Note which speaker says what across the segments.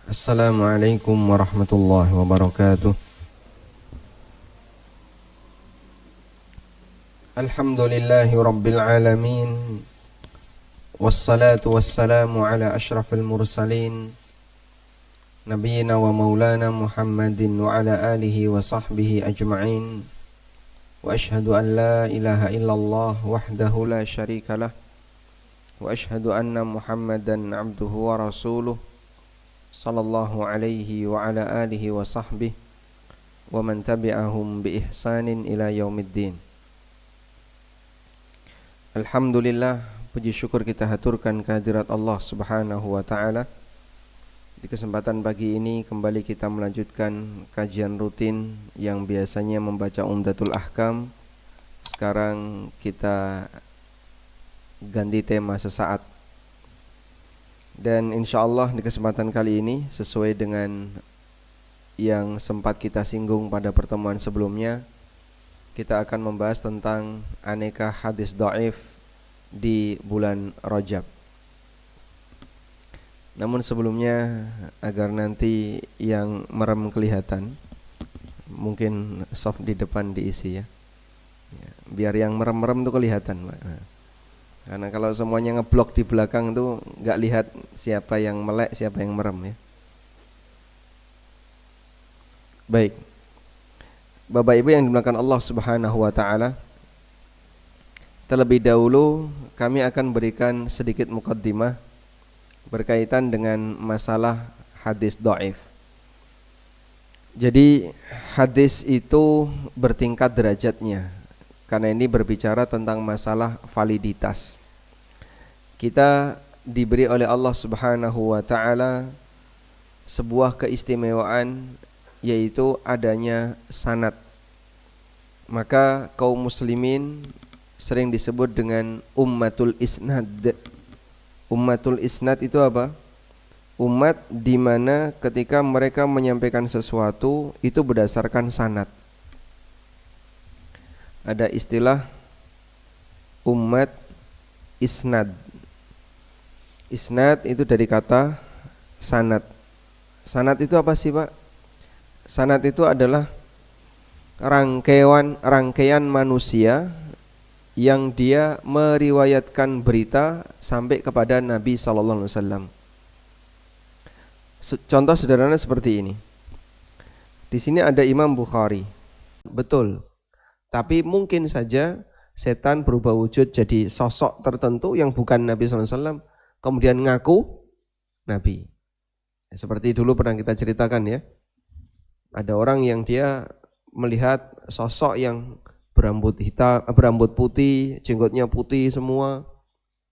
Speaker 1: Assalamualaikum warahmatullahi wabarakatuh. Alhamdulillahi rabbil alamin. Wassalatu wassalamu ala ashrafil mursalin Nabiyyina wa maulana Muhammadin wa ala alihi wa sahbihi ajma'in. Wa ashhadu an la ilaha illallah wahdahu la syarika lah. Wa ashhadu anna Muhammadan abduhu wa rasuluh sallallahu alaihi wa ala alihi wa sahbihi wa man tabi'ahum bi ihsanin ila yaumiddin. Alhamdulillah, puji syukur kita haturkan kehadirat Allah Subhanahu wa taala. Di kesempatan pagi ini kembali kita melanjutkan kajian rutin yang biasanya membaca Umdatul Ahkam. Sekarang kita ganti tema sesaat. Dan insyaallah di kesempatan kali ini sesuai dengan yang sempat kita singgung pada pertemuan sebelumnya, kita akan membahas tentang aneka hadis dhaif di bulan Rajab. Namun sebelumnya, agar nanti yang merem kelihatan, mungkin soft di depan diisi ya. Biar yang merem-merem itu kelihatan, Pak. Karena kalau semuanya ngeblok di belakang tuh nggak lihat siapa yang melek, siapa yang merem ya. Baik, Bapak Ibu yang dimuliakan Allah Subhanahu wa taala, terlebih dahulu kami akan berikan sedikit muqaddimah berkaitan dengan masalah hadis dhaif. Jadi hadis itu bertingkat derajatnya, karena ini berbicara tentang masalah validitas. Kita diberi oleh Allah Subhanahu wa taala sebuah keistimewaan, yaitu adanya sanad. Maka kaum muslimin sering disebut dengan ummatul isnad. Ummatul isnad itu apa? Umat di mana ketika mereka menyampaikan sesuatu itu berdasarkan sanad. Ada istilah ummat isnad. Isnad itu dari kata sanad. Sanad itu apa sih, Pak? Sanad itu adalah rangkaian manusia yang dia meriwayatkan berita sampai kepada Nabi sallallahu alaihi wasallam. Contoh sederhana seperti ini. Di sini ada Imam Bukhari. Betul. Tapi mungkin saja setan berubah wujud jadi sosok tertentu yang bukan Nabi sallallahu alaihi wasallam, kemudian ngaku Nabi. Seperti dulu pernah kita ceritakan ya. Ada orang yang dia melihat sosok yang berambut hitam, berambut putih, jenggotnya putih semua,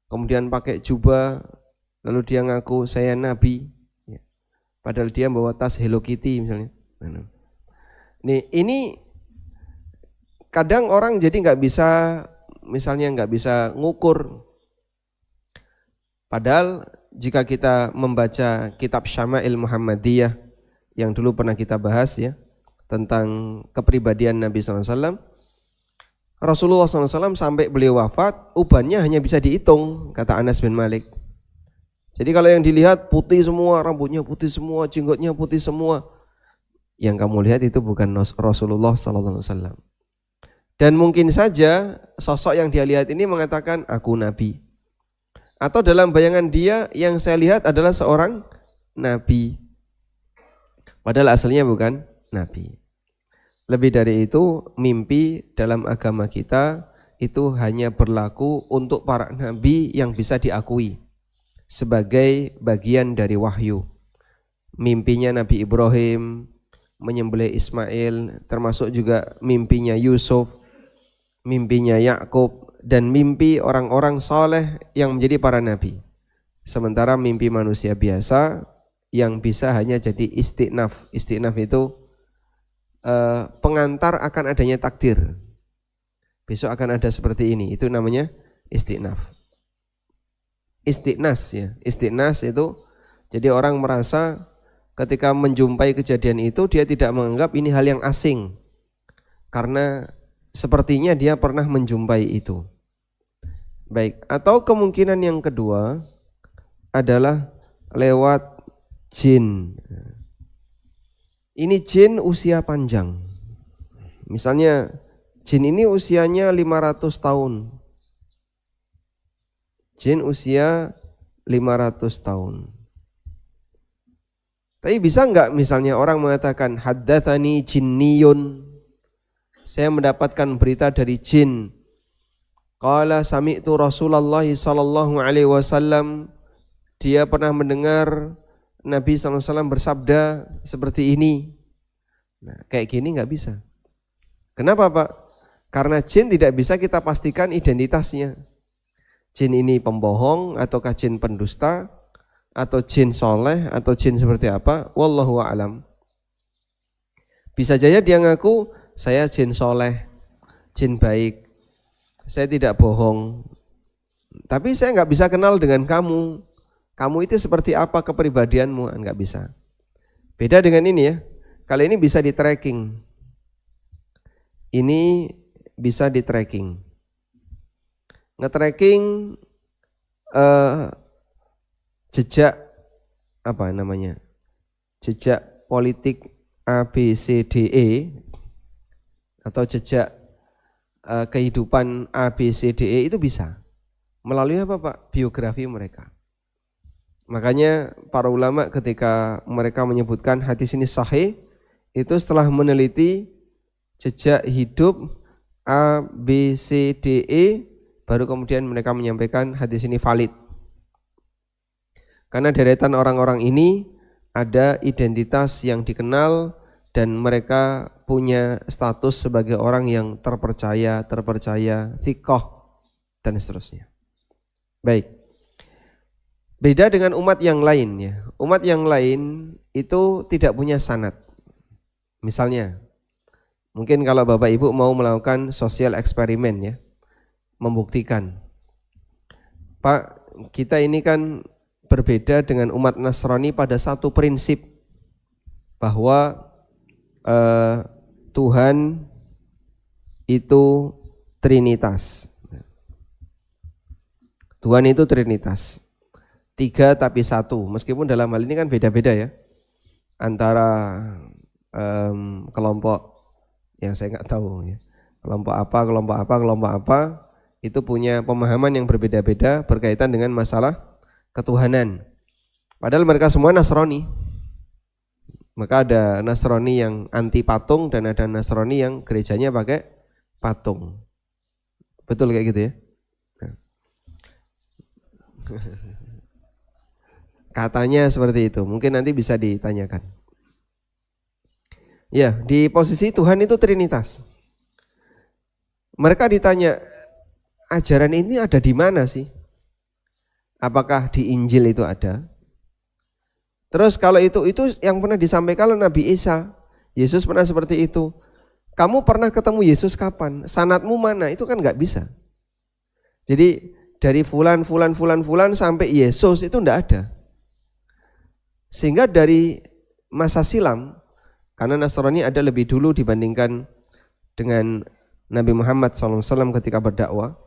Speaker 1: kemudian pakai jubah, lalu dia ngaku saya Nabi. Padahal dia bawa tas Hello Kitty misalnya. Nih, ini kadang orang jadi nggak bisa, misalnya nggak bisa ngukur. Padahal jika kita membaca kitab Syama'il Muhammadiyah yang dulu pernah kita bahas ya, tentang kepribadian Nabi SAW, Rasulullah SAW sampai beliau wafat, ubannya hanya bisa dihitung, kata Anas bin Malik. Jadi kalau yang dilihat putih semua, rambutnya putih semua, jenggotnya putih semua, yang kamu lihat itu bukan Rasulullah SAW. Dan mungkin saja sosok yang dia lihat ini mengatakan aku Nabi. Atau dalam bayangan dia yang saya lihat adalah seorang Nabi. Padahal aslinya bukan Nabi. Lebih dari itu, mimpi dalam agama kita itu hanya berlaku untuk para Nabi yang bisa diakui sebagai bagian dari wahyu. Mimpinya Nabi Ibrahim menyembelih Ismail, termasuk juga mimpinya Yusuf, mimpinya Yakub, dan mimpi orang-orang soleh yang menjadi para nabi. Sementara mimpi manusia biasa yang bisa hanya jadi istinaf. Istinaf itu pengantar akan adanya takdir. Besok akan ada seperti ini, itu namanya istinaf. Istinas ya, istinas itu jadi orang merasa ketika menjumpai kejadian itu dia tidak menganggap ini hal yang asing, karena sepertinya dia pernah menjumpai itu. Baik, atau kemungkinan yang kedua adalah lewat jin. Ini jin usia panjang. Misalnya jin ini usianya 500 tahun. Jin usia 500 tahun. Tapi bisa enggak misalnya orang mengatakan haddatsani jinniyun, saya mendapatkan berita dari jin. Qala sami'tu Rasulullah sallallahu alaihi wasallam, dia pernah mendengar Nabi sallallahu alaihi wasallam bersabda seperti ini. Nah, kayak gini enggak bisa. Kenapa, Pak? Karena jin tidak bisa kita pastikan identitasnya. Jin ini pembohong ataukah jin pendusta atau jin soleh atau jin seperti apa? Wallahu a'lam. Bisa saja dia ngaku saya jin soleh, jin baik, saya tidak bohong. Tapi saya nggak bisa kenal dengan kamu. Kamu itu seperti apa kepribadianmu? Nggak bisa. Beda dengan ini ya. Kali ini bisa di tracking. Ini bisa di tracking. Nge-tracking jejak apa namanya? Jejak politik ABCDE atau jejak kehidupan ABCDE itu bisa melalui apa, Pak? Biografi mereka. Makanya para ulama ketika mereka menyebutkan hadis ini sahih, itu setelah meneliti jejak hidup ABCDE, baru kemudian mereka menyampaikan hadis ini valid. Karena deretan orang-orang ini ada identitas yang dikenal dan mereka punya status sebagai orang yang terpercaya, thiqah dan seterusnya. Baik. Beda dengan umat yang lain ya. Umat yang lain itu tidak punya sanad. Misalnya, mungkin kalau Bapak Ibu mau melakukan sosial eksperimen ya, membuktikan, Pak, kita ini kan berbeda dengan umat Nasrani pada satu prinsip, bahwa Tuhan itu Trinitas. Tuhan itu Trinitas. 3 tapi 1, meskipun dalam hal ini kan beda-beda ya, antara kelompok yang saya nggak tahu ya, kelompok apa itu punya pemahaman yang berbeda-beda berkaitan dengan masalah ketuhanan. Padahal mereka semua Nasrani. Maka ada Nasrani yang anti patung dan ada Nasrani yang gerejanya pakai patung. Betul kayak gitu ya? Katanya seperti itu, mungkin nanti bisa ditanyakan. Ya, di posisi Tuhan itu Trinitas. Mereka ditanya, ajaran ini ada di mana sih? Apakah di Injil itu ada? Terus kalau itu yang pernah disampaikan oleh Nabi Isa, Yesus pernah seperti itu. Kamu pernah ketemu Yesus kapan? Sanadmu mana? Itu kan nggak bisa. Jadi dari fulan sampai Yesus itu enggak ada. Sehingga dari masa silam, karena Nasrani ada lebih dulu dibandingkan dengan Nabi Muhammad SAW ketika berdakwah,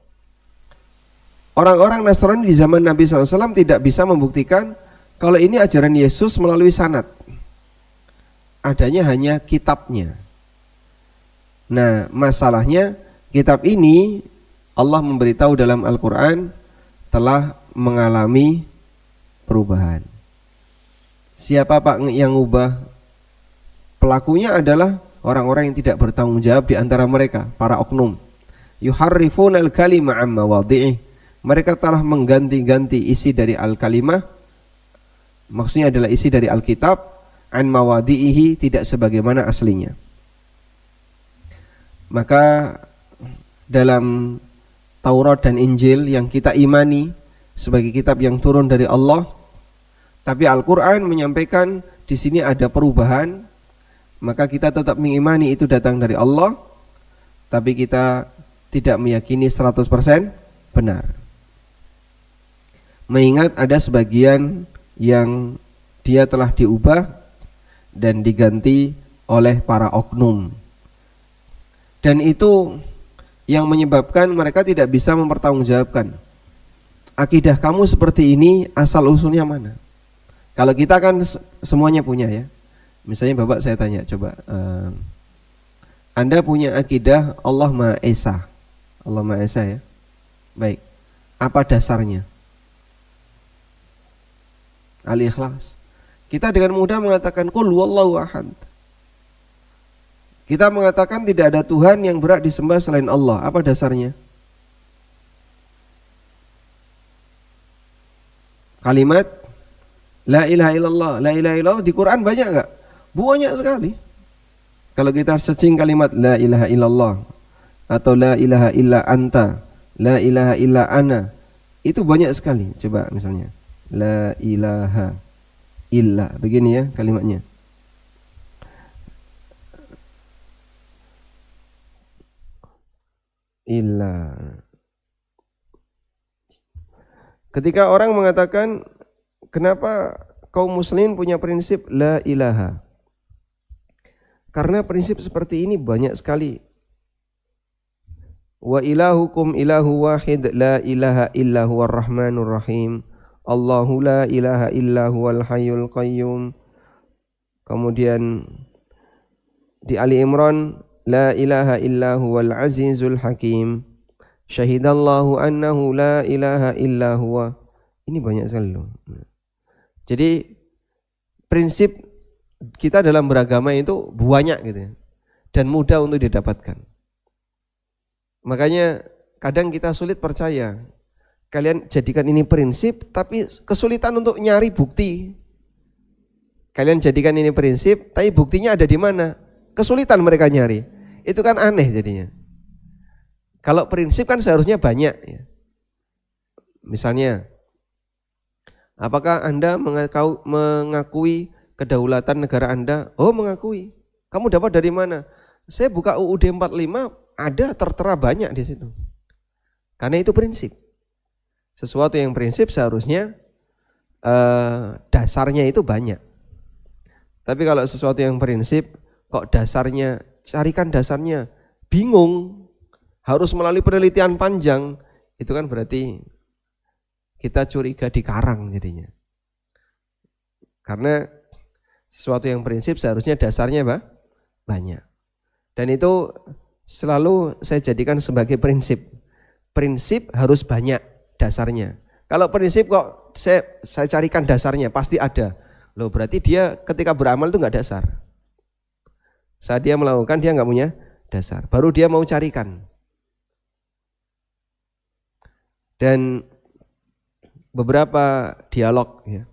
Speaker 1: orang-orang Nasrani di zaman Nabi SAW tidak bisa membuktikan kalau ini ajaran Yesus melalui sanad. Adanya hanya kitabnya. Nah, masalahnya kitab ini Allah memberitahu dalam Al-Quran telah mengalami perubahan. Siapa Pak yang ubah? Pelakunya adalah orang-orang yang tidak bertanggung jawab di antara mereka, para oknum. Yuharrifunal kalima amma wadhi'ih. Mereka telah mengganti-ganti isi dari al-kalimah, maksudnya adalah isi dari Alkitab, an mawadhi'ihi, tidak sebagaimana aslinya. Maka dalam Taurat dan Injil yang kita imani sebagai kitab yang turun dari Allah, tapi Al-Quran menyampaikan di sini ada perubahan, maka kita tetap mengimani itu datang dari Allah, tapi kita tidak meyakini 100% benar. Mengingat ada sebagian yang dia telah diubah dan diganti oleh para oknum. Dan itu yang menyebabkan mereka tidak bisa mempertanggungjawabkan akidah kamu seperti ini asal usulnya mana. Kalau kita kan semuanya punya ya. Misalnya Bapak saya tanya coba, Anda punya akidah Allah Maha Esa. Allah Maha Esa ya. Baik. Apa dasarnya? Al-Ikhlas. Kita dengan mudah mengatakan qul huwallahu ahad. Kita mengatakan tidak ada Tuhan yang berhak disembah selain Allah. Apa dasarnya? Kalimat la ilaha illallah. La ilaha illallah di Quran banyak enggak? Banyak sekali. Kalau kita searching kalimat la ilaha illallah atau la ilaha illa anta, la ilaha illa ana, itu banyak sekali. Coba misalnya la ilaha illa, begini ya kalimatnya. Illa. Ketika orang mengatakan kenapa kaum muslimin punya prinsip la ilaha? Karena prinsip seperti ini banyak sekali. Wa ilahukum ilahu wahid la ilaha illa huwar rahmanur rahim. Allahu la ilaha illa huwal hayyul qayyum. Kemudian di Ali Imran la ilaha illa huwal azizul hakim. Syahidallahu annahu la ilaha illa huwa. Ini banyak sekali loh. Jadi prinsip kita dalam beragama itu banyak gitu ya, dan mudah untuk didapatkan. Makanya kadang kita sulit percaya. Kalian jadikan ini prinsip, tapi kesulitan untuk nyari bukti. Kalian jadikan ini prinsip, tapi buktinya ada di mana? Kesulitan mereka nyari. Itu kan aneh jadinya. Kalau prinsip kan seharusnya banyak. Ya. Misalnya, apakah Anda mengakui kedaulatan negara Anda? Oh, mengakui. Kamu dapat dari mana? Saya buka UUD 45, ada tertera banyak di situ. Karena itu prinsip. Sesuatu yang prinsip seharusnya dasarnya itu banyak. Tapi kalau sesuatu yang prinsip, kok dasarnya, carikan dasarnya, bingung, harus melalui penelitian panjang, itu kan berarti kita curiga di karang jadinya. Karena sesuatu yang prinsip seharusnya dasarnya banyak. Dan itu selalu saya jadikan sebagai prinsip. Prinsip harus banyak dasarnya. Kalau prinsip kok saya carikan dasarnya, pasti ada. Loh berarti dia ketika beramal itu enggak dasar. Saat dia melakukan dia enggak punya dasar. Baru dia mau carikan. Dan beberapa dialog ya,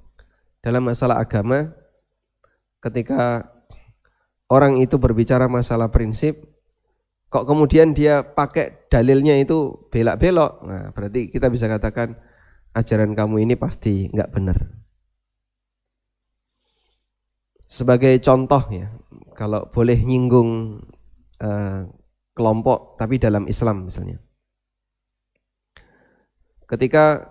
Speaker 1: dalam masalah agama, ketika orang itu berbicara masalah prinsip, kok kemudian dia pakai dalilnya itu belak-belok, nah berarti kita bisa katakan ajaran kamu ini pasti enggak benar. Sebagai contoh ya, kalau boleh nyinggung kelompok tapi dalam Islam misalnya. Ketika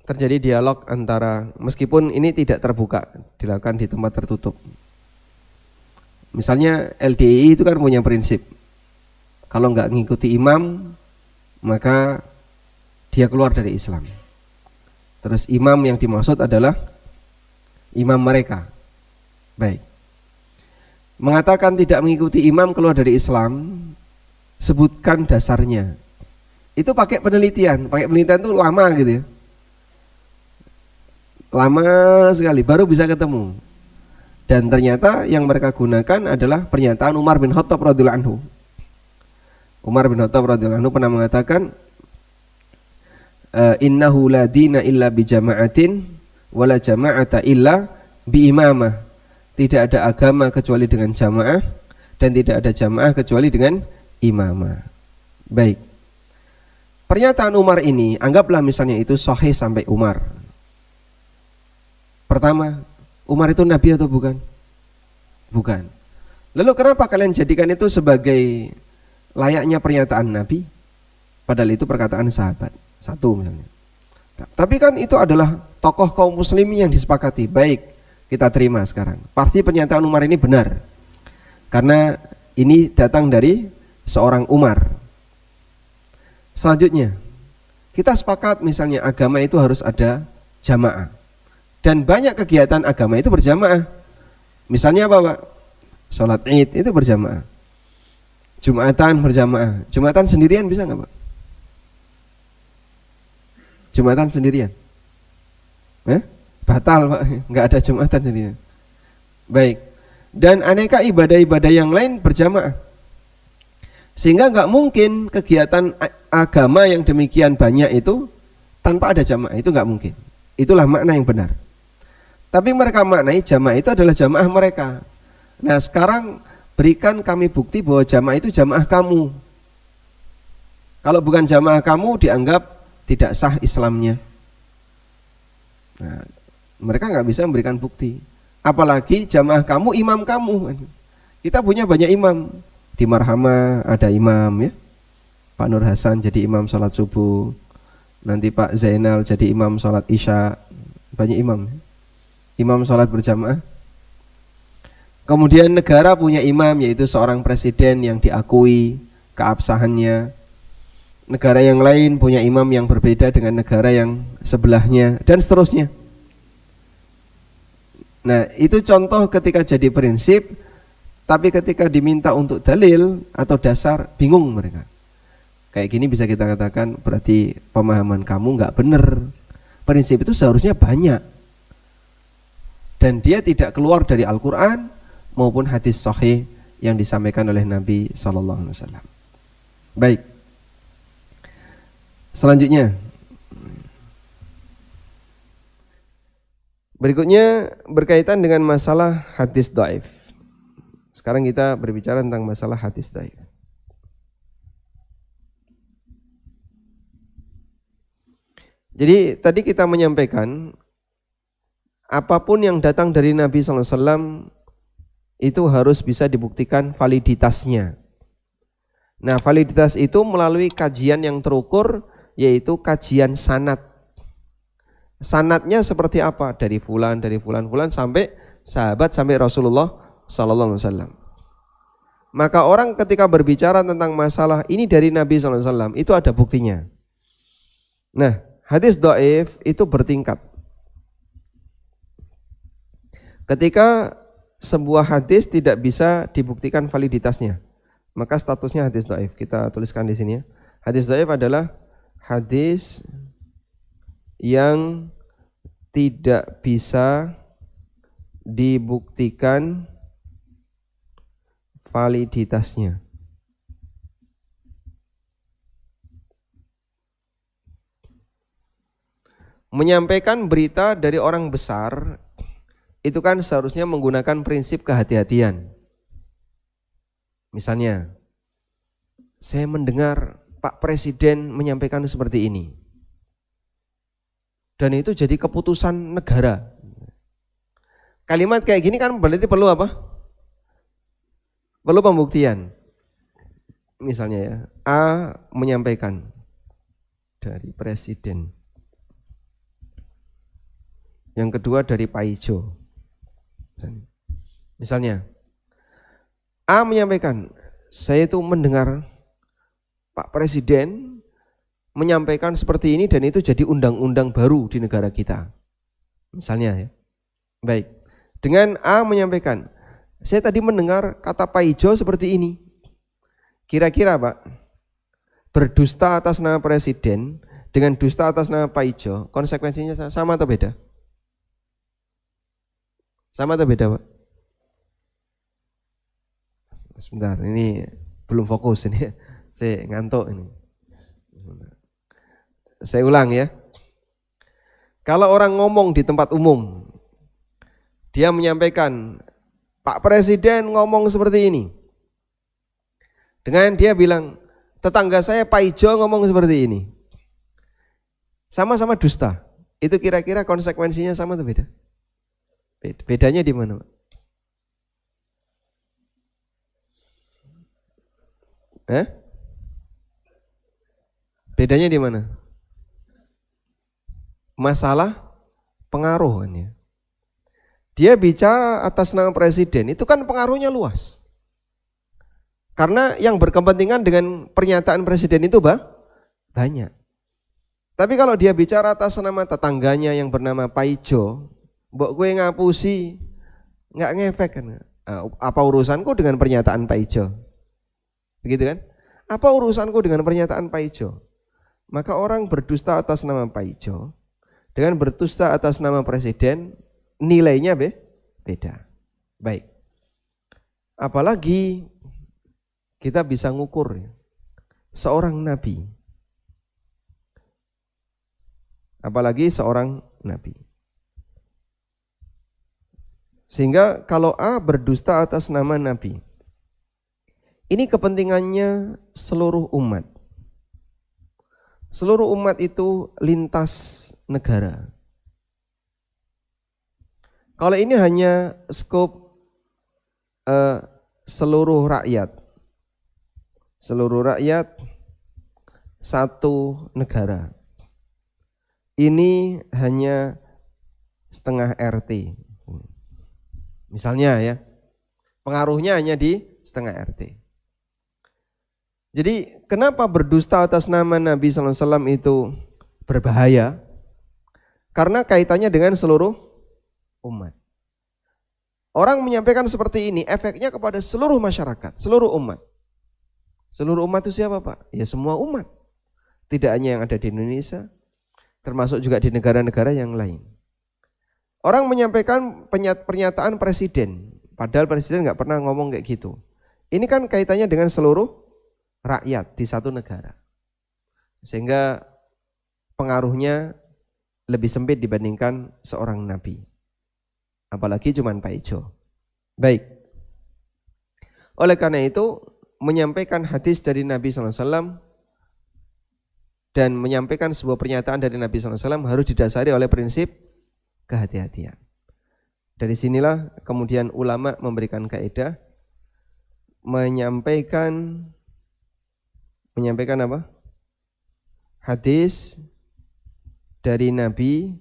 Speaker 1: terjadi dialog antara, meskipun ini tidak terbuka, dilakukan di tempat tertutup. Misalnya LDI itu kan punya prinsip, kalau nggak ngikuti imam, maka dia keluar dari Islam. Terus imam yang dimaksud adalah imam mereka. Baik. Mengatakan tidak mengikuti imam keluar dari Islam, sebutkan dasarnya. Itu pakai penelitian itu lama gitu ya. Lama sekali baru bisa ketemu. Dan ternyata yang mereka gunakan adalah pernyataan Umar bin Khattab radhiyallahu anhu. Umar bin Khattab radhiyallahu anhu pernah mengatakan, innahu la dina illa bi jama'atin wala jama'ata illa bi imamah. Tidak ada agama kecuali dengan jamaah dan tidak ada jamaah kecuali dengan imamah. Baik. Pernyataan Umar ini, anggaplah misalnya itu sahih sampai Umar. Pertama, Umar itu nabi atau bukan? Bukan. Lalu kenapa kalian jadikan itu sebagai layaknya pernyataan nabi? Padahal itu perkataan sahabat. Satu misalnya. Tapi kan itu adalah tokoh kaum muslimin yang disepakati. Baik, kita terima sekarang. Pasti pernyataan Umar ini benar. Karena ini datang dari seorang Umar. Selanjutnya, kita sepakat misalnya agama itu harus ada jamaah. Dan banyak kegiatan agama itu berjamaah. Misalnya apa Pak? Sholat Id itu berjamaah. Jumatan berjamaah. Jumatan sendirian bisa nggak Pak? Jumatan sendirian? Batal Pak, nggak ada Jumatan sendirian. Baik. Dan aneka ibadah-ibadah yang lain berjamaah. Sehingga nggak mungkin kegiatan agama yang demikian banyak itu tanpa ada jamaah, itu nggak mungkin. Itulah makna yang benar. Tapi mereka maknai jamaah itu adalah jamaah mereka. Nah sekarang berikan kami bukti bahwa jamaah itu jamaah kamu. Kalau bukan jamaah kamu dianggap tidak sah Islamnya. Nah, mereka nggak bisa memberikan bukti. Apalagi jamaah kamu imam kamu. Kita punya banyak imam. Di Marhama ada imam ya. Pak Nur Hasan jadi imam sholat subuh. Nanti Pak Zainal jadi imam sholat isya. Banyak imam. Imam sholat berjamaah. Kemudian negara punya imam, yaitu seorang presiden yang diakui keabsahannya. Negara yang lain punya imam yang berbeda dengan negara yang sebelahnya, dan seterusnya. Nah itu contoh ketika jadi prinsip, tapi ketika diminta untuk dalil atau dasar, bingung mereka. Kayak gini bisa kita katakan berarti pemahaman kamu nggak benar. Prinsip itu seharusnya banyak, dan dia tidak keluar dari Al-Quran maupun hadis sahih yang disampaikan oleh Nabi SAW. Baik, selanjutnya, berikutnya berkaitan dengan masalah hadis dhaif. Sekarang kita berbicara tentang masalah hadis dhaif. Jadi tadi kita menyampaikan apapun yang datang dari Nabi SAW itu harus bisa dibuktikan validitasnya. Nah validitas itu melalui kajian yang terukur, yaitu kajian sanad. Sanadnya seperti apa? Dari fulan sampai sahabat, sampai Rasulullah SAW. Maka orang ketika berbicara tentang masalah ini dari Nabi SAW itu ada buktinya. Nah hadis dhaif itu bertingkat. Ketika sebuah hadis tidak bisa dibuktikan validitasnya, maka statusnya hadis dhaif. Kita tuliskan di sini ya. Hadis dhaif adalah hadis yang tidak bisa dibuktikan validitasnya. Menyampaikan berita dari orang besar itu kan seharusnya menggunakan prinsip kehati-hatian. Misalnya, saya mendengar Pak Presiden menyampaikan seperti ini, dan itu jadi keputusan negara. Kalimat kayak gini kan berarti perlu apa? Perlu pembuktian. Misalnya ya, A menyampaikan dari Presiden, yang kedua dari Pak Ijo. Misalnya A menyampaikan, saya itu mendengar Pak Presiden menyampaikan seperti ini dan itu jadi undang-undang baru di negara kita. Misalnya ya. Baik. Dengan A menyampaikan, saya tadi mendengar kata Pak Ijo seperti ini. Kira-kira Pak, berdusta atas nama Presiden dengan dusta atas nama Pak Ijo, konsekuensinya sama atau beda? Sama atau beda Pak? Sebentar, ini belum fokus ini. Saya ngantuk ini. Saya ulang ya. Kalau orang ngomong di tempat umum, dia menyampaikan, Pak Presiden ngomong seperti ini. Dengan dia bilang, tetangga saya Pak Ijo ngomong seperti ini. Sama-sama dusta. Itu kira-kira konsekuensinya sama atau beda? Bedanya di mana, Pak? Bedanya di mana? Masalah pengaruh kan ya. Dia bicara atas nama presiden, itu kan pengaruhnya luas. Karena yang berkepentingan dengan pernyataan presiden itu banyak. Tapi kalau dia bicara atas nama tetangganya yang bernama Pak Ijo, mbok kowe ngapusi, nggak ngefek kan. Apa urusanku dengan pernyataan Pak Ijo? Begitu kan? Apa urusanku dengan pernyataan Pak Ijo? Maka orang berdusta atas nama Pak Ijo dengan berdusta atas nama presiden nilainya beda. Baik. Apalagi kita bisa ngukur ya, seorang nabi. Apalagi seorang nabi. Sehingga kalau A berdusta atas nama nabi, ini kepentingannya seluruh umat. Seluruh umat itu lintas negara. Kalau ini hanya skop seluruh rakyat satu negara, ini hanya setengah RT. Misalnya ya, pengaruhnya hanya di setengah RT. Jadi kenapa berdusta atas nama Nabi SAW itu berbahaya? Karena kaitannya dengan seluruh umat. Orang menyampaikan seperti ini, efeknya kepada seluruh masyarakat, seluruh umat. Seluruh umat itu siapa Pak? Ya semua umat. Tidak hanya yang ada di Indonesia, termasuk juga di negara-negara yang lain. Orang menyampaikan pernyataan presiden, padahal presiden nggak pernah ngomong kayak gitu. Ini kan kaitannya dengan seluruh rakyat di satu negara. Sehingga pengaruhnya lebih sempit dibandingkan seorang nabi. Apalagi cuman Pak Ijo. Baik. Oleh karena itu, menyampaikan hadis dari Nabi SAW dan menyampaikan sebuah pernyataan dari Nabi SAW harus didasari oleh prinsip kehati-hatian. Dari sinilah kemudian ulama memberikan kaidah menyampaikan apa? Hadis dari Nabi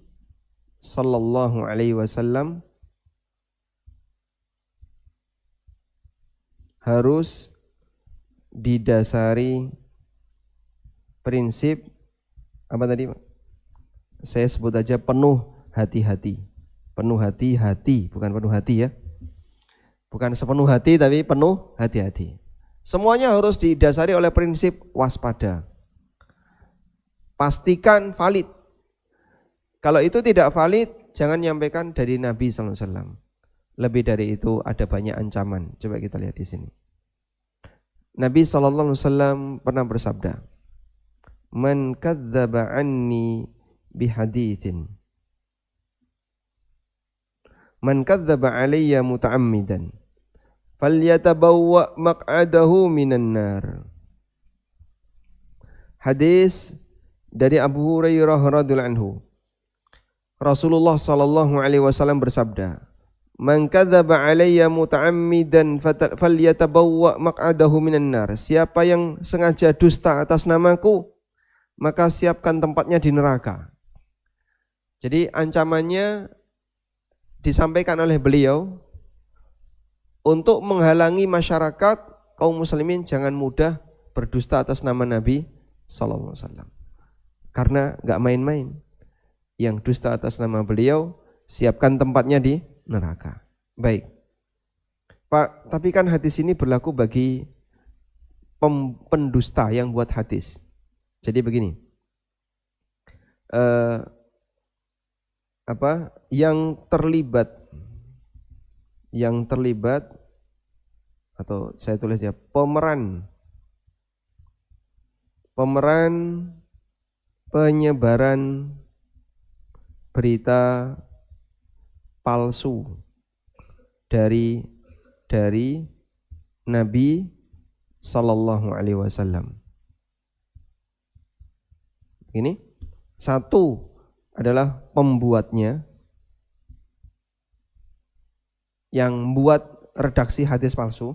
Speaker 1: sallallahu alaihi wasallam harus didasari prinsip apa tadi? Saya sebut aja penuh hati-hati. Penuh hati-hati, bukan penuh hati ya. Bukan sepenuh hati tapi penuh hati-hati. Semuanya harus didasari oleh prinsip waspada. Pastikan valid. Kalau itu tidak valid, jangan nyampaikan dari Nabi SAW. Lebih dari itu ada banyak ancaman. Coba kita lihat di sini. Nabi SAW pernah bersabda, "Man kadzdzaba anni bihaditsin, man kadzdzaba alayya muta'ammidan, falyatabawwa maq'adahu minan nar." Hadis dari Abu Hurairah radhiyallahu anhu. Rasulullah sallallahu alaihi wasallam bersabda, "Man kadzdzaba alayya muta'ammidan falyatabawwa maq'adahu minan nar." Siapa yang sengaja dusta atas namaku, maka siapkan tempatnya di neraka. Jadi ancamannya disampaikan oleh beliau untuk menghalangi masyarakat kaum muslimin jangan mudah berdusta atas nama Nabi sallallahu alaihi wasallam. Karena enggak main-main. Yang dusta atas nama beliau, siapkan tempatnya di neraka. Baik. Pak, tapi kan hadis ini berlaku bagi pendusta yang buat hadis. Jadi begini. Yang terlibat atau saya tulis ya pemeran penyebaran berita palsu dari Nabi sallallahu alaihi wasallam. Ini satu adalah pembuatnya yang buat redaksi hadis palsu.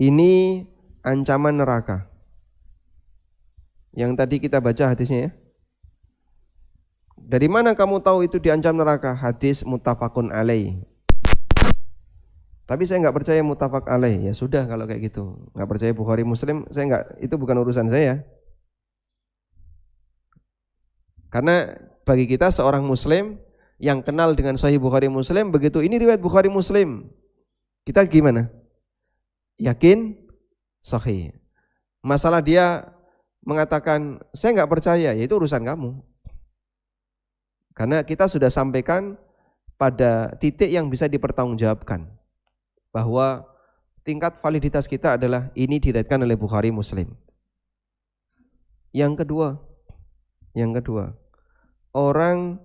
Speaker 1: Ini ancaman neraka. Yang tadi kita baca hadisnya ya. Dari mana kamu tahu itu diancam neraka? Hadis muttafaqun alaih. Tapi saya nggak percaya muttafaq alaih. Ya sudah kalau kayak gitu. Nggak percaya Bukhari Muslim, saya nggak, itu bukan urusan saya. Karena bagi kita seorang Muslim yang kenal dengan Sahih Bukhari Muslim, begitu ini riwayat Bukhari Muslim, kita gimana? Yakin sahih. Masalah dia mengatakan saya nggak percaya, ya itu urusan kamu. Karena kita sudah sampaikan pada titik yang bisa dipertanggungjawabkan bahwa tingkat validitas kita adalah ini diriwayatkan oleh Bukhari Muslim. Yang kedua, orang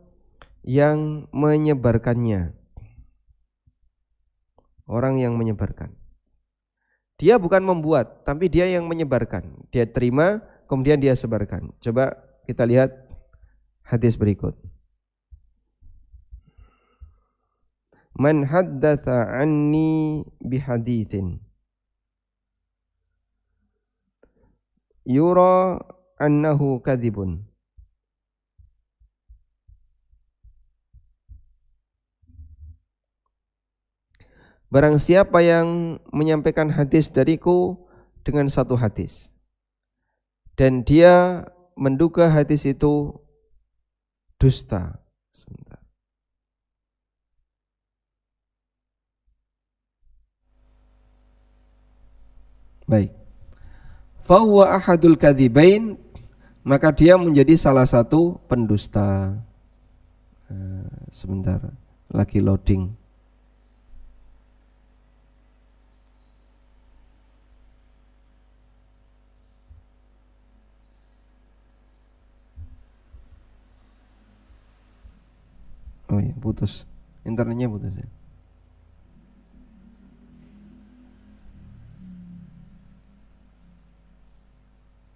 Speaker 1: yang menyebarkannya. Orang yang menyebarkan. Dia bukan membuat, tapi dia yang menyebarkan. Dia terima, kemudian dia sebarkan. Coba kita lihat hadis berikut. Man haddatsa anni bihaditsin yura annahu kadzibun. Barang siapa yang menyampaikan hadis dariku dengan satu hadis dan dia menduga hadis itu dusta. Baik. Fahuwa ahadul kadzibain, maka dia menjadi salah satu pendusta. Sebentar, lagi loading. Oh iya, putus. Internetnya putus ya.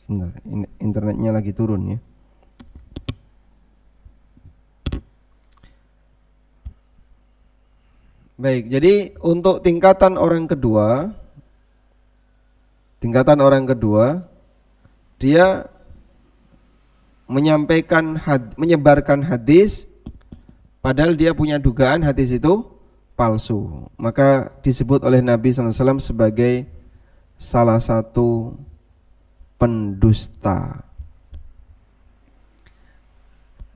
Speaker 1: Sebentar, internetnya lagi turun ya. Baik, jadi untuk tingkatan orang kedua, dia menyebarkan hadis padahal dia punya dugaan hadis itu palsu, maka disebut oleh Nabi SAW sebagai salah satu pendusta.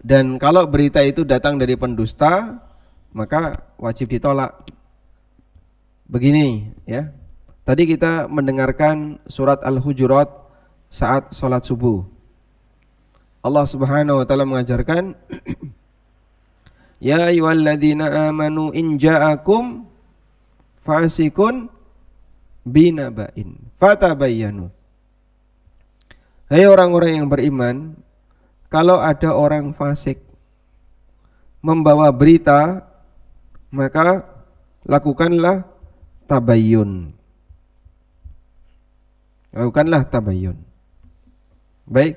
Speaker 1: Dan kalau berita itu datang dari pendusta, maka wajib ditolak. Begini ya, tadi kita mendengarkan surat Al-Hujurat saat sholat subuh. Allah Subhanahu wa ta'ala mengajarkan ya ayyuhalladzina amanu in ja'akum fasikun binaba'in fatabayyanu. Hai orang-orang yang beriman, kalau ada orang fasik membawa berita, maka lakukanlah tabayyun. Baik.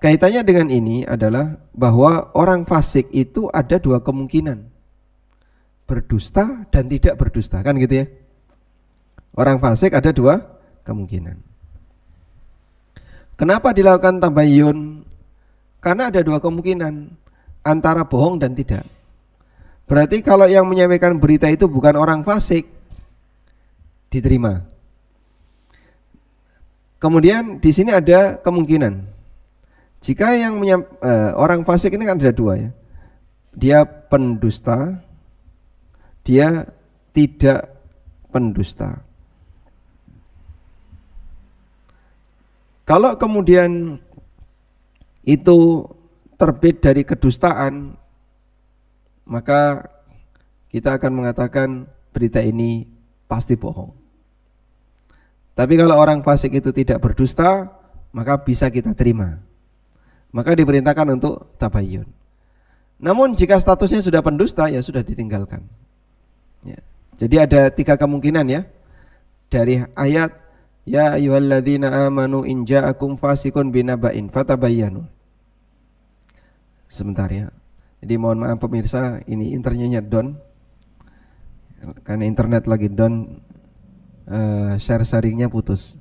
Speaker 1: Kaitannya dengan ini adalah bahwa orang fasik itu ada dua kemungkinan, berdusta dan tidak berdusta, kan gitu ya. Orang fasik ada dua kemungkinan. Kenapa dilakukan tabayyun? Karena ada dua kemungkinan, antara bohong dan tidak. Berarti kalau yang menyampaikan berita itu bukan orang fasik, diterima. Kemudian di sini ada kemungkinan. Jika yang orang fasik ini kan ada dua ya. Dia pendusta, dia tidak pendusta. Kalau kemudian itu terbit dari kedustaan, maka kita akan mengatakan berita ini pasti bohong. Tapi kalau orang fasik itu tidak berdusta, maka bisa kita terima. Maka diperintahkan untuk tabayyun. Namun jika statusnya sudah pendusta, ya sudah ditinggalkan ya. Jadi ada tiga kemungkinan ya dari ayat ya ayyuhalladzina amanu in ja'akum fasikun binaba'in fatabayyanu. Sebentar ya. Jadi mohon maaf pemirsa, ini internetnya down. Karena internet lagi down, sharingnya putus.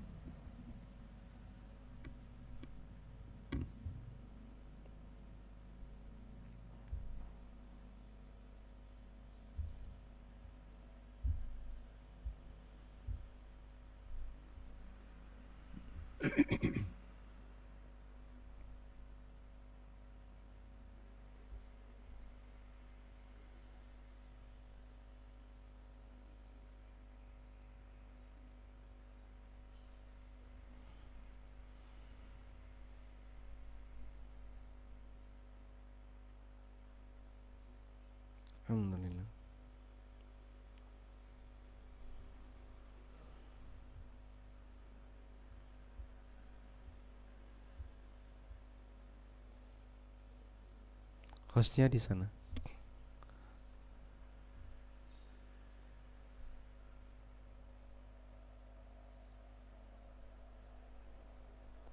Speaker 1: Alhamdulillah. Hostnya di sana.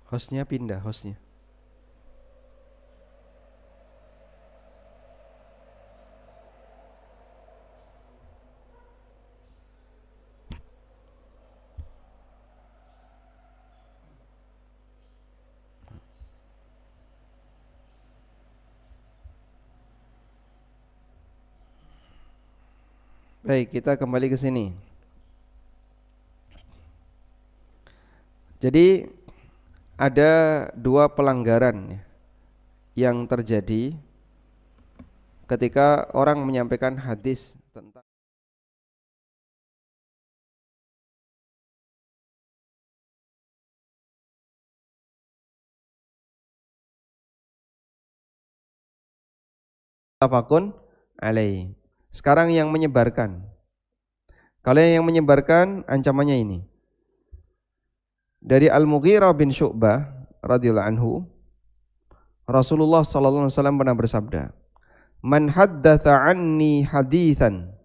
Speaker 1: Hostnya pindah, hostnya. Baik, kita kembali ke sini. Jadi ada dua pelanggaran yang terjadi ketika orang menyampaikan hadis tentang tafakun alaih. Sekarang yang menyebarkan. Kalau yang menyebarkan ancamannya ini. Dari Al-Mughirah bin Syu'bah radhiyallahu anhu, Rasulullah sallallahu alaihi wasallam pernah bersabda, "Man haddatsa anni haditsan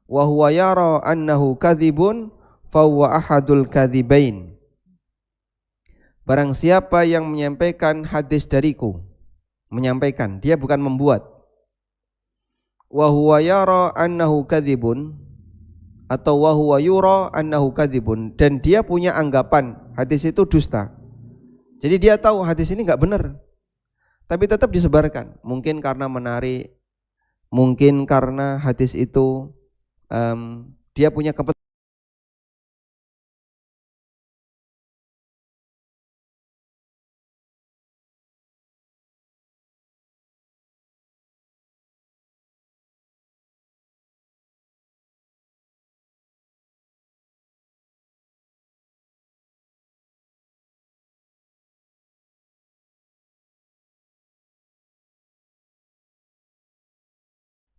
Speaker 1: wa huwa yara annahu kadzibun fa huwa ahadul kadzibain." Barang siapa yang menyampaikan hadis dariku, menyampaikan, dia bukan membuat. Wa huwa yara annahu kadzibun atau wa huwa yura annahu kadzibun, dan dia punya anggapan hadis itu dusta. Jadi dia tahu hadis ini enggak benar, tapi tetap disebarkan. Mungkin karena menarik, mungkin karena hadis itu dia punya kepentingan.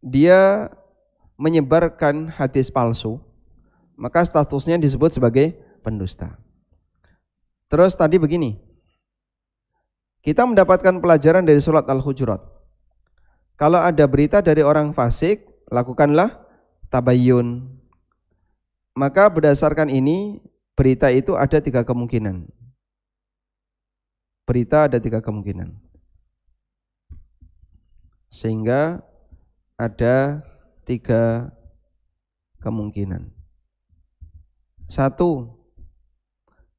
Speaker 1: Dia menyebarkan hadis palsu, maka statusnya disebut sebagai pendusta. Terus tadi begini, kita mendapatkan pelajaran dari surat Al-Hujurat. Kalau ada berita dari orang fasik, lakukanlah tabayyun. Maka berdasarkan ini, berita itu ada 3 kemungkinan. Berita ada 3 kemungkinan. Sehingga ada 3 kemungkinan. 1,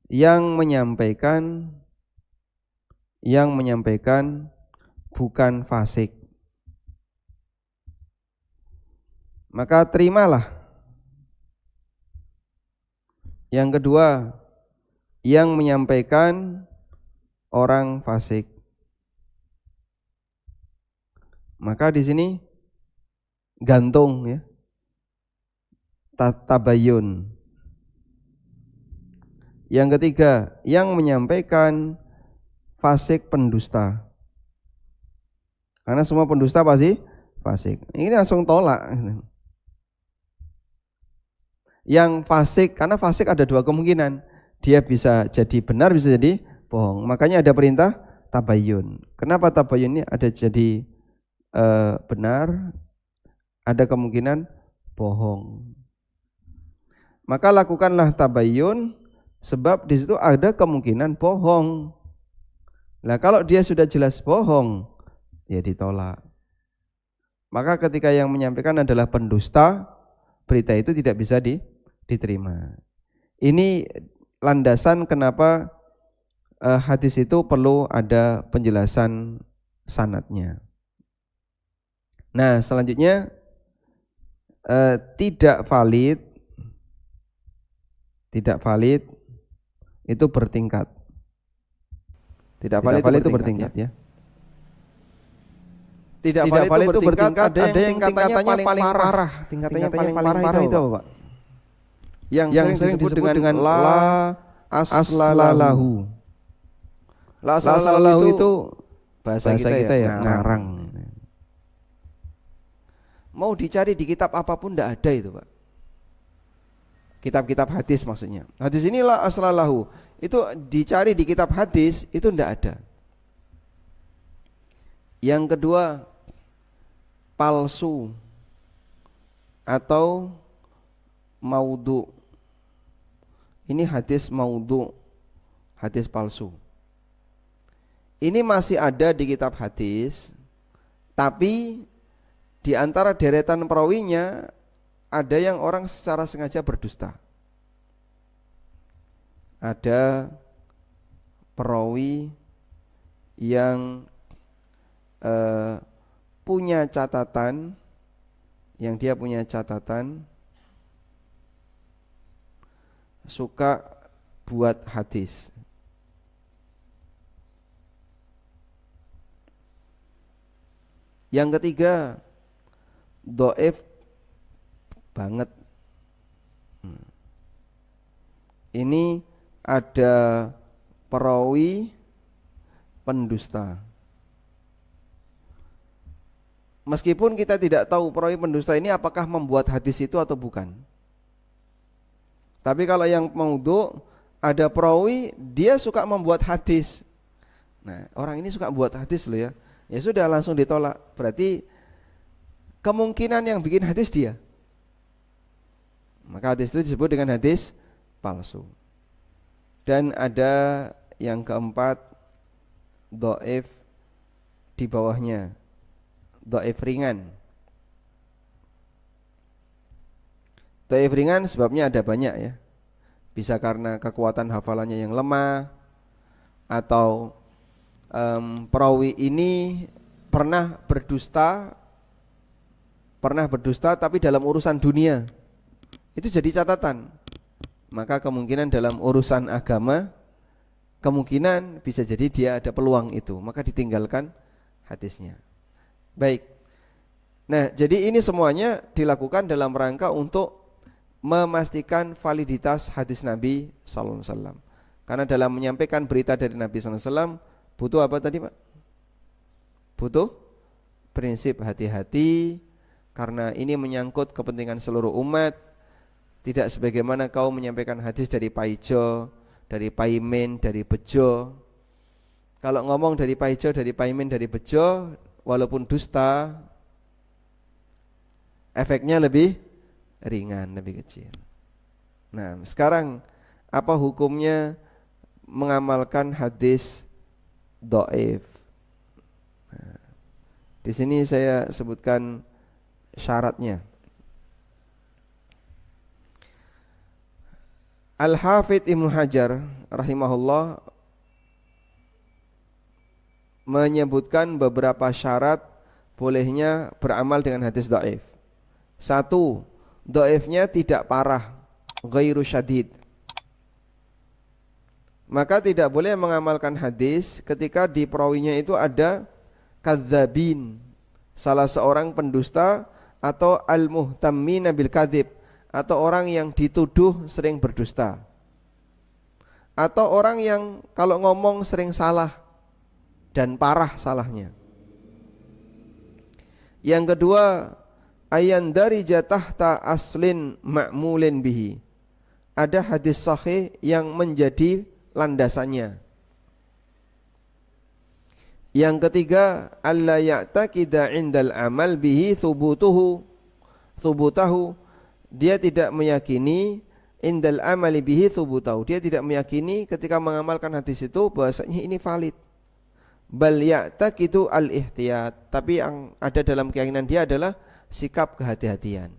Speaker 1: yang menyampaikan bukan fasik, maka terimalah. Yang kedua, yang menyampaikan orang fasik, maka di sini gantung ya, tabayun. Yang ketiga, yang menyampaikan fasik pendusta, karena semua pendusta pasti fasik. Ini langsung tolak. Yang fasik, karena fasik ada 2 kemungkinan, dia bisa jadi benar, bisa jadi bohong. Makanya ada perintah tabayun. Kenapa tabayun ini ada jadi benar, ada kemungkinan bohong. Maka lakukanlah tabayun, sebab di situ ada kemungkinan bohong. Nah, kalau dia sudah jelas bohong, ya ditolak. Maka ketika yang menyampaikan adalah pendusta, berita itu tidak bisa diterima. Ini landasan kenapa hadis itu perlu ada penjelasan sanadnya. Nah, selanjutnya tidak valid itu bertingkat. Tidak valid itu bertingkat ya. Tidak valid itu bertingkat, ada yang tingkatannya paling parah. Tingkatannya paling parah itu apa, Pak? Yang sering disebut dengan la aslalahu. La aslalahu itu bahasa kita ya, ngarang. Mau dicari di kitab apapun tidak ada itu, Pak. Kitab-kitab hadis maksudnya. Hadis inilah aslalahu. Itu dicari di kitab hadis itu tidak ada. Yang kedua, palsu atau maudhu. Ini hadis maudhu, hadis palsu. Ini masih ada di kitab hadis, tapi di antara deretan perawinya ada yang orang secara sengaja berdusta. Ada perawi yang punya catatan, yang dia punya catatan suka buat hadis. Yang ketiga, dhaif banget. Ini ada perawi pendusta. Meskipun kita tidak tahu perawi pendusta ini apakah membuat hadis itu atau bukan. Tapi kalau yang maudhu, ada perawi dia suka membuat hadis. Nah, orang ini suka buat hadis loh ya. Ya sudah, langsung ditolak. Berarti kemungkinan yang bikin hadis dia. Maka hadis itu disebut dengan hadis palsu. Dan ada yang keempat, dhaif di bawahnya, dhaif ringan. Dhaif ringan sebabnya ada banyak ya. Bisa karena kekuatan hafalannya yang lemah, atau perawi ini pernah berdusta tapi dalam urusan dunia. Itu jadi catatan. Maka kemungkinan dalam urusan agama, kemungkinan bisa jadi dia ada peluang itu, maka ditinggalkan hadisnya. Baik. Nah, jadi ini semuanya dilakukan dalam rangka untuk memastikan validitas hadis Nabi sallallahu alaihi wasallam. Karena dalam menyampaikan berita dari Nabi sallallahu alaihi wasallam butuh apa tadi, Pak? Butuh prinsip hati-hati, karena ini menyangkut kepentingan seluruh umat. Tidak sebagaimana kau menyampaikan hadis dari Paijo, dari Paimin, dari Bejo. Kalau ngomong dari Paijo, dari Paimin, dari Bejo, walaupun dusta, efeknya lebih ringan, lebih kecil. Nah, sekarang apa hukumnya mengamalkan hadis dhaif? Nah, di sini saya sebutkan syaratnya. Al-Hafidz Ibnu Hajar rahimahullah menyebutkan beberapa syarat bolehnya beramal dengan hadis dhaif. 1, dhaifnya tidak parah, ghairu syadid. Maka tidak boleh mengamalkan hadis ketika di perawinya itu ada kadzabin, salah seorang pendusta, atau al-muhtammina bil kadzib, atau orang yang dituduh sering berdusta, atau orang yang kalau ngomong sering salah dan parah salahnya. Yang kedua, ayan dari tahta aslin ma'mulin bihi, ada hadis sahih yang menjadi landasannya. Yang ketiga, alla ya'taqida 'indal amal bihi thubutahu, dia tidak meyakini indal amali bihi thubutahu, dia tidak meyakini ketika mengamalkan hadis itu bahwasanya ini valid. Bal ya'taqidu al-ihtiyat, tapi yang ada dalam keyakinan dia adalah sikap kehati-hatian.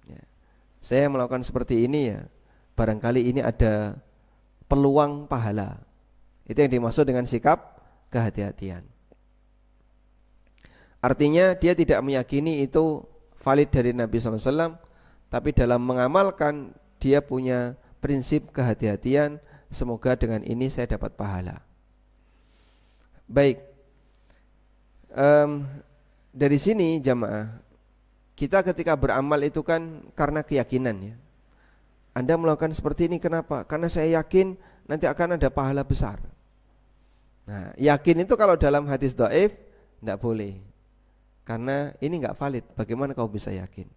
Speaker 1: Ya. Saya melakukan seperti ini ya, barangkali ini ada peluang pahala. Itu yang dimaksud dengan sikap kehati-hatian. Artinya dia tidak meyakini itu valid dari Nabi SAW, tapi dalam mengamalkan dia punya prinsip kehati-hatian. Semoga dengan ini saya dapat pahala. Baik, dari sini jamaah, kita ketika beramal itu kan karena keyakinan ya. Anda melakukan seperti ini kenapa? Karena saya yakin nanti akan ada pahala besar. Nah, yakin itu kalau dalam hadis dhaif tidak boleh. Karena ini nggak valid. Bagaimana kau bisa yakin?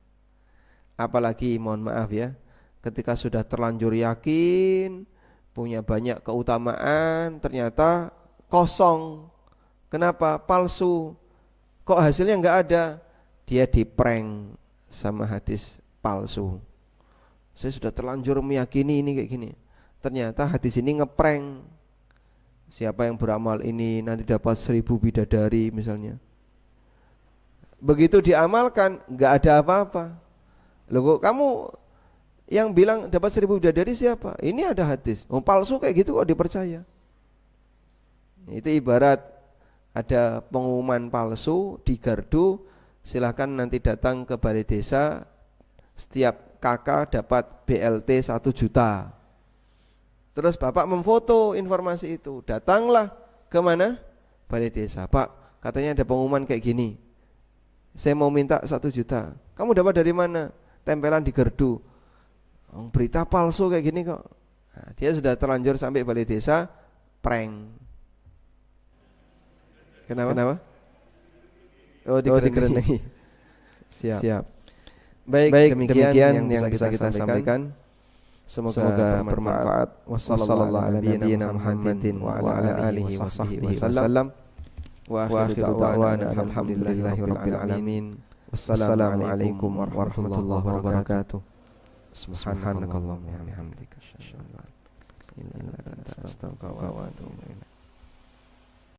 Speaker 1: Apalagi mohon maaf ya, ketika sudah terlanjur yakin, punya banyak keutamaan, ternyata kosong. Kenapa? Palsu. Kok hasilnya nggak ada? Dia diprank sama hadis palsu. Saya sudah terlanjur meyakini ini kayak gini. Ternyata hadis ini ngeprank. Siapa yang beramal ini nanti dapat 1000 bidadari misalnya. Begitu diamalkan nggak ada apa-apa. Loh kok kamu yang bilang dapat 1000 bidadari siapa? Ini ada hadis. Oh, palsu kayak gitu kok dipercaya. Itu ibarat ada pengumuman palsu di gardu, silahkan nanti datang ke balai desa, setiap kakak dapat BLT 1 juta. Terus bapak memfoto informasi itu, datanglah ke mana? Balai desa. Pak, katanya ada pengumuman kayak gini, saya mau minta 1 juta. Kamu dapat dari mana? Tempelan di gardu. Oh, berita palsu kayak gini kok. Nah, dia sudah terlanjur sampai balai desa, prank. Kenapa? Oh, dikerenai. Siap. Baik, demikian yang bisa kita sampaikan. Semoga bermanfaat. Wassalamualaikum warahmatullahi wabarakatuh. Wa akhiru da'wana alhamdulillahirabbil alamin. Wassalamualaikum warahmatullahi wabarakatuh. Subhanakallahumma wa bihamdika asyhadu an la ilaha illa anta astaghfiruka wa atubu ilaik.